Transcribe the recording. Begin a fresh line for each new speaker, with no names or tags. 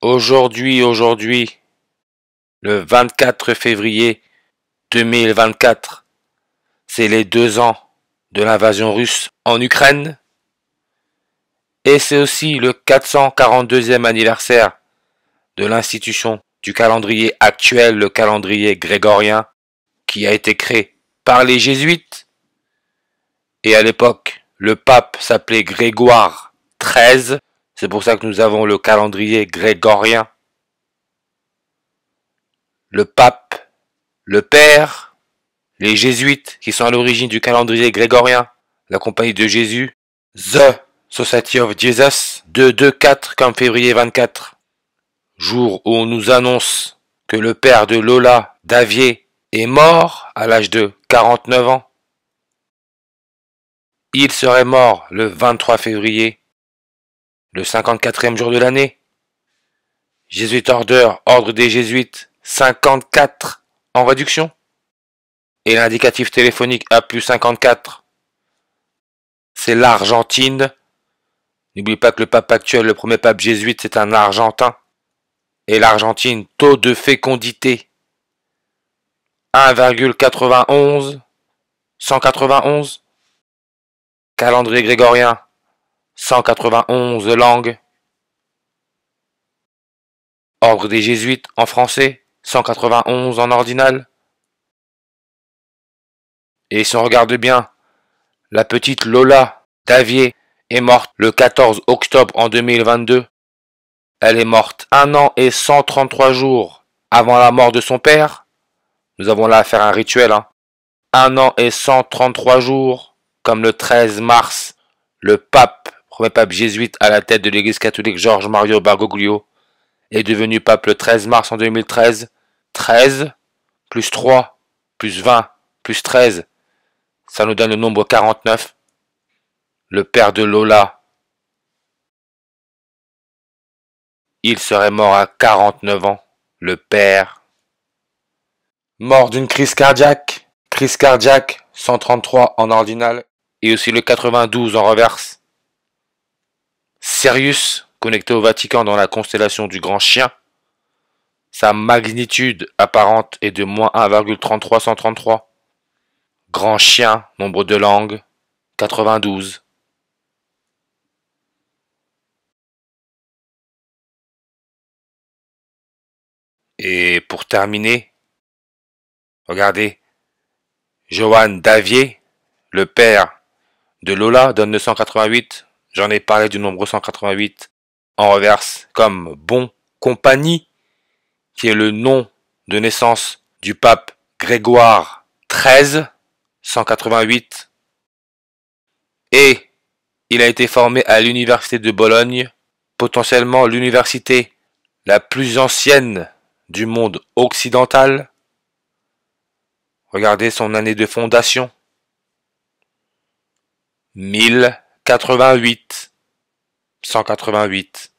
Aujourd'hui, le 24 février 2024, c'est les 2 ans de l'invasion russe en Ukraine et c'est aussi le 442e anniversaire de l'institution du calendrier actuel, le calendrier grégorien, qui a été créé par les jésuites. Et à l'époque, le pape s'appelait Grégoire XIII. C'est pour ça que nous avons le calendrier grégorien. Le pape, le père, les jésuites qui sont à l'origine du calendrier grégorien, la compagnie de Jésus, The Society of Jesus, 2-2-4 comme février 24, jour où on nous annonce que le père de Lola, Davier, est mort à l'âge de 49 ans. Il serait mort le 23 février, le 54e jour de l'année. Jésuit Order, ordre des jésuites, 54 en réduction. Et l'indicatif téléphonique A+54, c'est l'Argentine. N'oublie pas que le pape actuel, le premier pape jésuite, c'est un Argentin. Et l'Argentine, taux de fécondité 1,91, 191. Calendrier grégorien, 191 langues. Ordre des jésuites en français, 191 en ordinal. Et si on regarde bien, la petite Lola Davier est morte le 14 octobre en 2022. Elle est morte 1 an et 133 jours avant la mort de son père. Nous avons là à faire un rituel. 1 an et 133 jours, comme le 13 mars, le pape, premier pape jésuite à la tête de l'église catholique Georges Mario Bergoglio, est devenu pape le 13 mars en 2013. 13 plus 3 plus 20 plus 13, ça nous donne le nombre 49. Le père de Lola, il serait mort à 49 ans. Le père, mort d'une crise cardiaque. Crise cardiaque, 133 en ordinal. Et aussi le 92 en reverse. Sirius, connecté au Vatican dans la constellation du Grand Chien. Sa magnitude apparente est de moins 1,3333. Grand Chien, nombre de langues, 92. Et pour terminer, regardez, Johann Davier, le père de Lola, donne le 188. J'en ai parlé du nombre 188 en reverse comme bon compagnie, qui est le nom de naissance du pape Grégoire XIII, 188. Et il a été formé à l'université de Bologne, potentiellement l'université la plus ancienne du monde occidental. Regardez son année de fondation. 1088. 188.